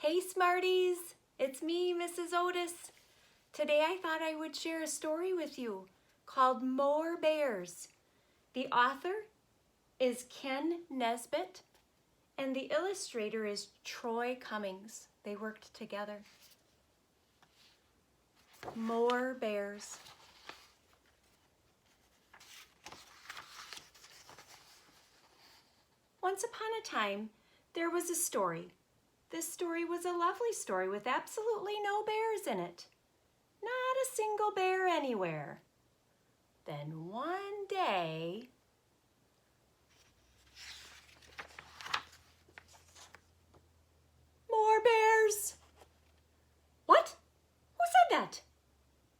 Hey Smarties, it's me, Mrs. Otis. Today I thought I would share a story with you called More Bears. The author is Ken Nesbitt and the illustrator is Troy Cummings. They worked together. More Bears. Once upon a time, there was a story. This story was a lovely story with absolutely no bears in it. Not a single bear anywhere. Then one day, more bears! What? Who said that?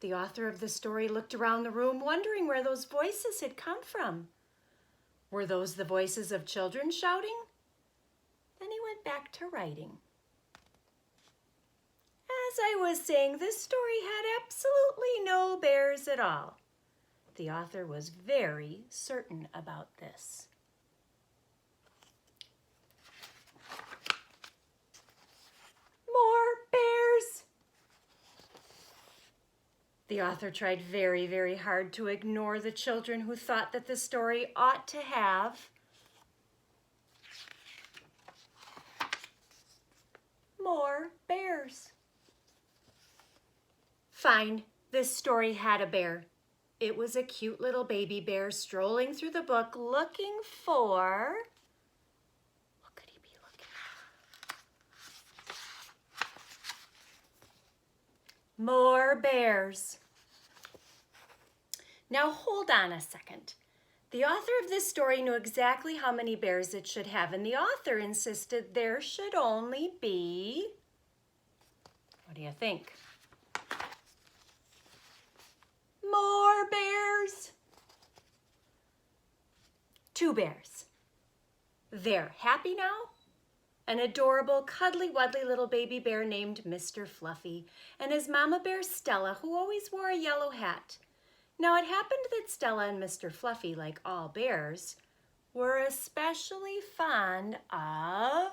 The author of the story looked around the room wondering where those voices had come from. Were those the voices of children shouting? Then he went back to writing. As I was saying, this story had absolutely no bears at all. The author was very certain about this. More bears! The author tried very, very hard to ignore the children who thought that the story ought to have more bears. Fine, this story had a bear. It was a cute little baby bear strolling through the book looking for... What could he be looking for? More bears. Now hold on a second. The author of this story knew exactly how many bears it should have, and the author insisted there should only be... What do you think? More bears. 2 bears. They're happy now. An adorable, cuddly-wuddly little baby bear named Mr. Fluffy and his mama bear Stella, who always wore a yellow hat. Now it happened that Stella and Mr. Fluffy, like all bears, were especially fond of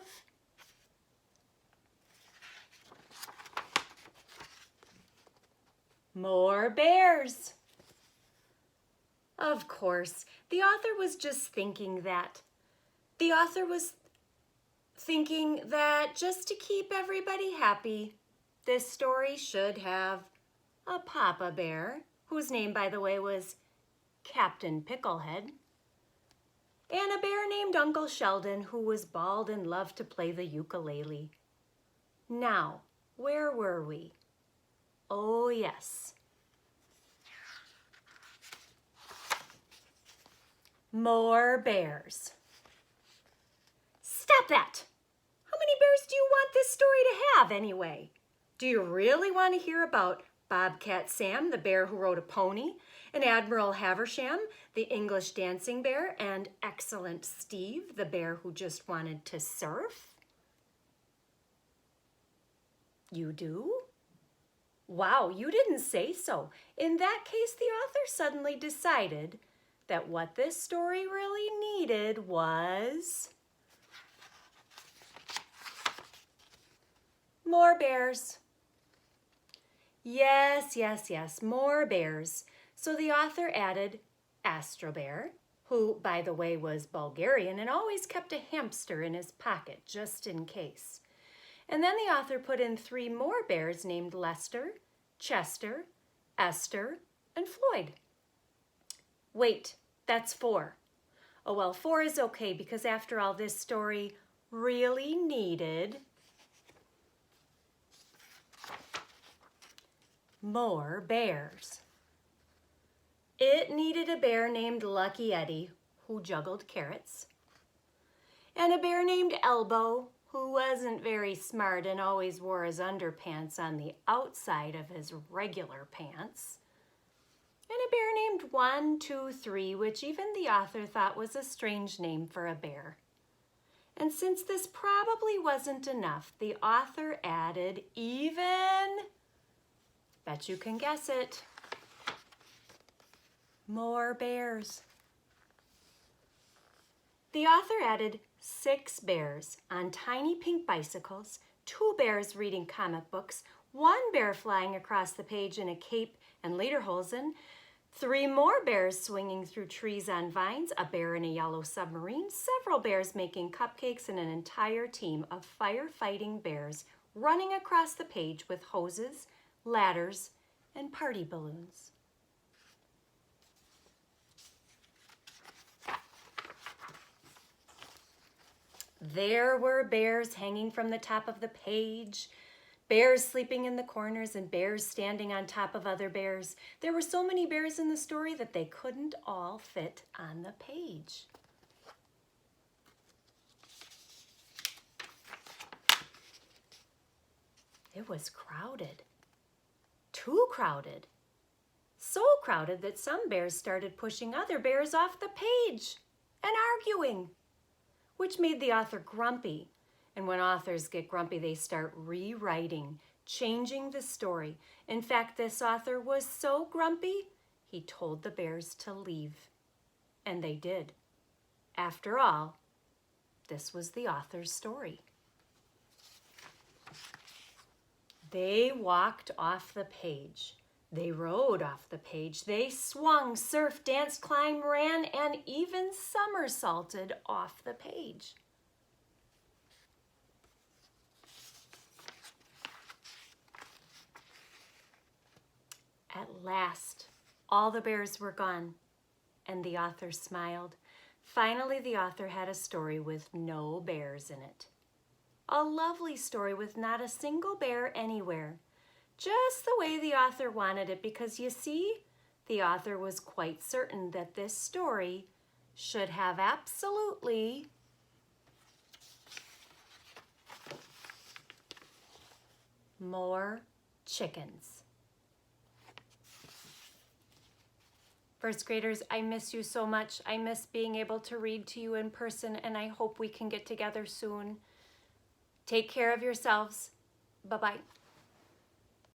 more bears. Of course, the author was just thinking that. The author was thinking that just to keep everybody happy, this story should have a papa bear, whose name, by the way, was Captain Picklehead, and a bear named Uncle Sheldon, who was bald and loved to play the ukulele. Now, where were we? Oh, yes. More bears. Stop that! How many bears do you want this story to have anyway? Do you really want to hear about Bobcat Sam, the bear who rode a pony, and Admiral Haversham, the English dancing bear, and Excellent Steve, the bear who just wanted to surf? You do? Wow, you didn't say so. In that case, the author suddenly decided that what this story really needed was more bears. Yes, yes, yes, more bears. So the author added Astro Bear, who, by the way, was Bulgarian and always kept a hamster in his pocket just in case. And then the author put in 3 more bears named Lester, Chester, Esther, and Floyd. Wait, that's 4. Oh, well, 4 is okay because after all, this story really needed more bears. It needed a bear named Lucky Eddie, who juggled carrots, and a bear named Elbow, who wasn't very smart and always wore his underpants on the outside of his regular pants, and a bear named 1, 2, 3, which even the author thought was a strange name for a bear. And since this probably wasn't enough, the author added even, bet you can guess it, more bears. The author added 6 bears on tiny pink bicycles 2 bears reading comic books, 1 bear flying across the page in a cape and lederhosen, 3 more bears swinging through trees on vines, a bear in a yellow submarine, several bears making cupcakes, and an entire team of firefighting bears running across the page with hoses, ladders, and party balloons. There were bears hanging from the top of the page, bears sleeping in the corners, and bears standing on top of other bears. There were so many bears in the story that they couldn't all fit on the page. It was crowded, too crowded. So crowded that some bears started pushing other bears off the page and arguing, which made the author grumpy. And when authors get grumpy, they start rewriting, changing the story. In fact, this author was so grumpy, he told the bears to leave. And they did. After all, this was the author's story. They walked off the page. They rode off the page. They swung, surfed, danced, climbed, ran, and even somersaulted off the page. At last, all the bears were gone, and the author smiled. Finally, the author had a story with no bears in it. A lovely story with not a single bear anywhere. Just the way the author wanted it, because you see, the author was quite certain that this story should have absolutely more chickens. First graders, I miss you so much. I miss being able to read to you in person, and I hope we can get together soon. Take care of yourselves. Bye-bye.